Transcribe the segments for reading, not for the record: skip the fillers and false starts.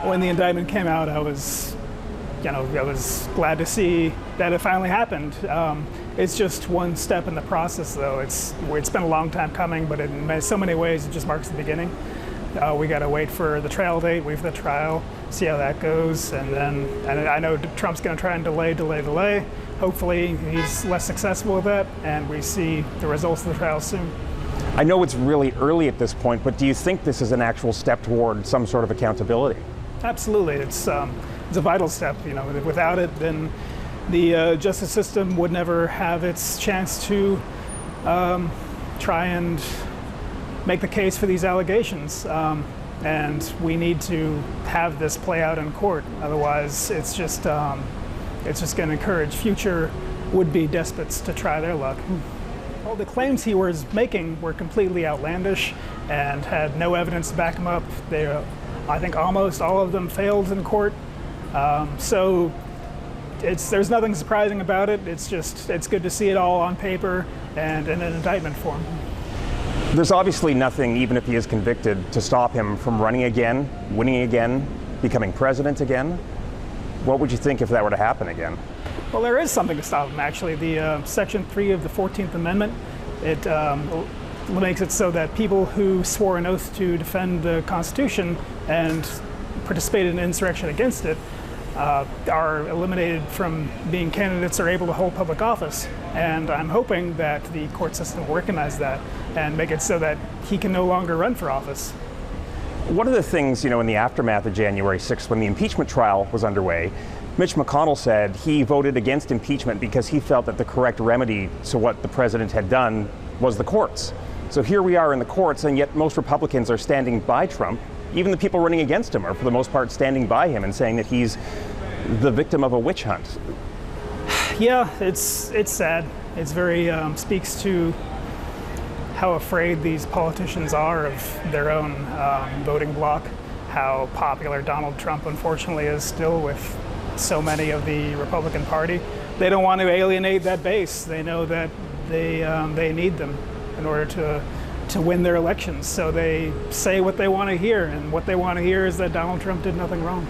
when the indictment came out, I was glad to see that it finally happened. It's just one step in the process, though. It's been a long time coming, but in so many ways, it just marks the beginning. We got to wait for the trial date, wait for the trial, see how that goes, and I know Trump's going to try and delay. Hopefully, he's less successful with that, and we see the results of the trial soon. I know it's really early at this point, but do you think this is an actual step toward some sort of accountability? Absolutely, it's a vital step. Without it, then the justice system would never have its chance to try and make the case for these allegations. And we need to have this play out in court. Otherwise, it's just going to encourage future would-be despots to try their luck. Well, the claims he was making were completely outlandish and had no evidence to back them up. I think almost all of them failed in court. So there's nothing surprising about it. It's good to see it all on paper and in an indictment form. There's obviously nothing, even if he is convicted, to stop him from running again, winning again, becoming president again. What would you think if that were to happen again? Well, there is something to stop him, actually. The Section 3 of the 14th Amendment, it makes it so that people who swore an oath to defend the Constitution and participated in insurrection against it are eliminated from being candidates or able to hold public office. And I'm hoping that the court system will recognize that and make it so that he can no longer run for office. One of the things, in the aftermath of January 6th, when the impeachment trial was underway, Mitch McConnell said he voted against impeachment because he felt that the correct remedy to what the president had done was the courts. So here we are in the courts, and yet most Republicans are standing by Trump. Even the people running against him are, for the most part, standing by him and saying that he's the victim of a witch hunt. Yeah, it's sad. It's very speaks to how afraid these politicians are of their own voting bloc, how popular Donald Trump, unfortunately, is still with so many of the Republican Party. They don't want to alienate that base. They know that they need them in order to win their elections. So they say what they want to hear, and what they want to hear is that Donald Trump did nothing wrong.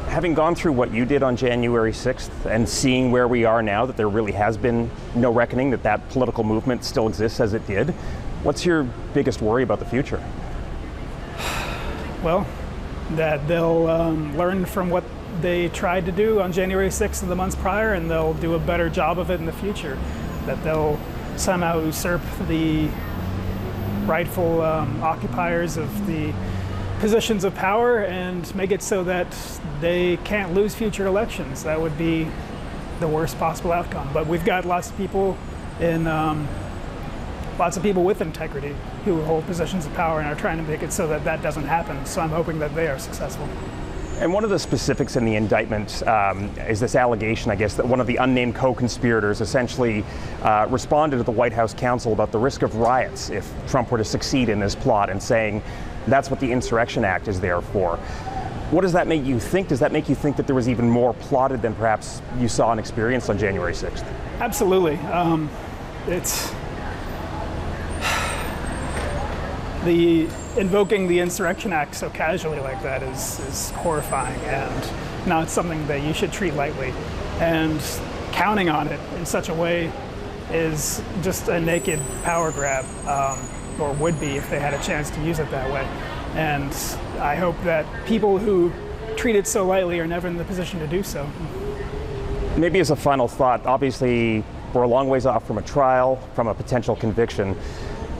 Having gone through what you did on January 6th and seeing where we are now, that there really has been no reckoning, that political movement still exists as it did, what's your biggest worry about the future? Well, that they'll learn from what they tried to do on January 6th and the months prior, and they'll do a better job of it in the future. That they'll somehow usurp the rightful occupiers of the positions of power and make it so that they can't lose future elections. That would be the worst possible outcome. But we've got lots of people with integrity who hold positions of power and are trying to make it so that that doesn't happen. So I'm hoping that they are successful. And one of the specifics in the indictment is this allegation, I guess, that one of the unnamed co-conspirators essentially responded to the White House counsel about the risk of riots if Trump were to succeed in this plot, and saying that's what the Insurrection Act is there for. What does that make you think? Does that make you think that there was even more plotted than perhaps you saw and experienced on January 6th? Absolutely. It's the invoking the Insurrection Act so casually like that is horrifying, and not something that you should treat lightly. And counting on it in such a way is just a naked power grab, or would be if they had a chance to use it that way. And I hope that people who treat it so lightly are never in the position to do so. Maybe as a final thought, obviously we're a long ways off from a trial, from a potential conviction.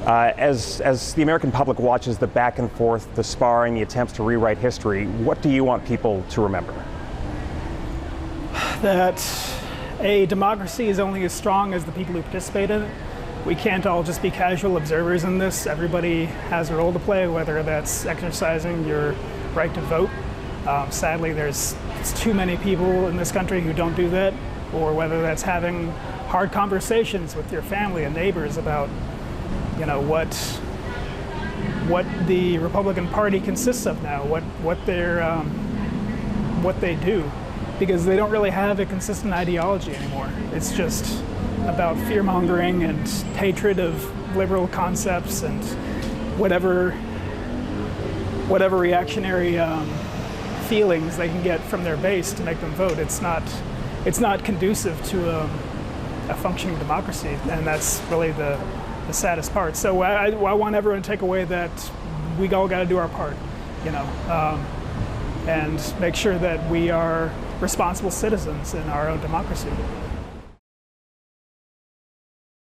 As the American public watches the back and forth, the sparring, the attempts to rewrite history, what do you want people to remember? That a democracy is only as strong as the people who participate in it. We can't all just be casual observers in this. Everybody has a role to play, whether that's exercising your right to vote. Sadly, there's too many people in this country who don't do that, or whether that's having hard conversations with your family and neighbors about what the Republican Party consists of now, what they do, because they don't really have a consistent ideology anymore. It's just about fear-mongering and hatred of liberal concepts and whatever reactionary feelings they can get from their base to make them vote. It's not conducive to a functioning democracy, and that's really the saddest part. So I want everyone to take away that we all got to do our part, and make sure that we are responsible citizens in our own democracy.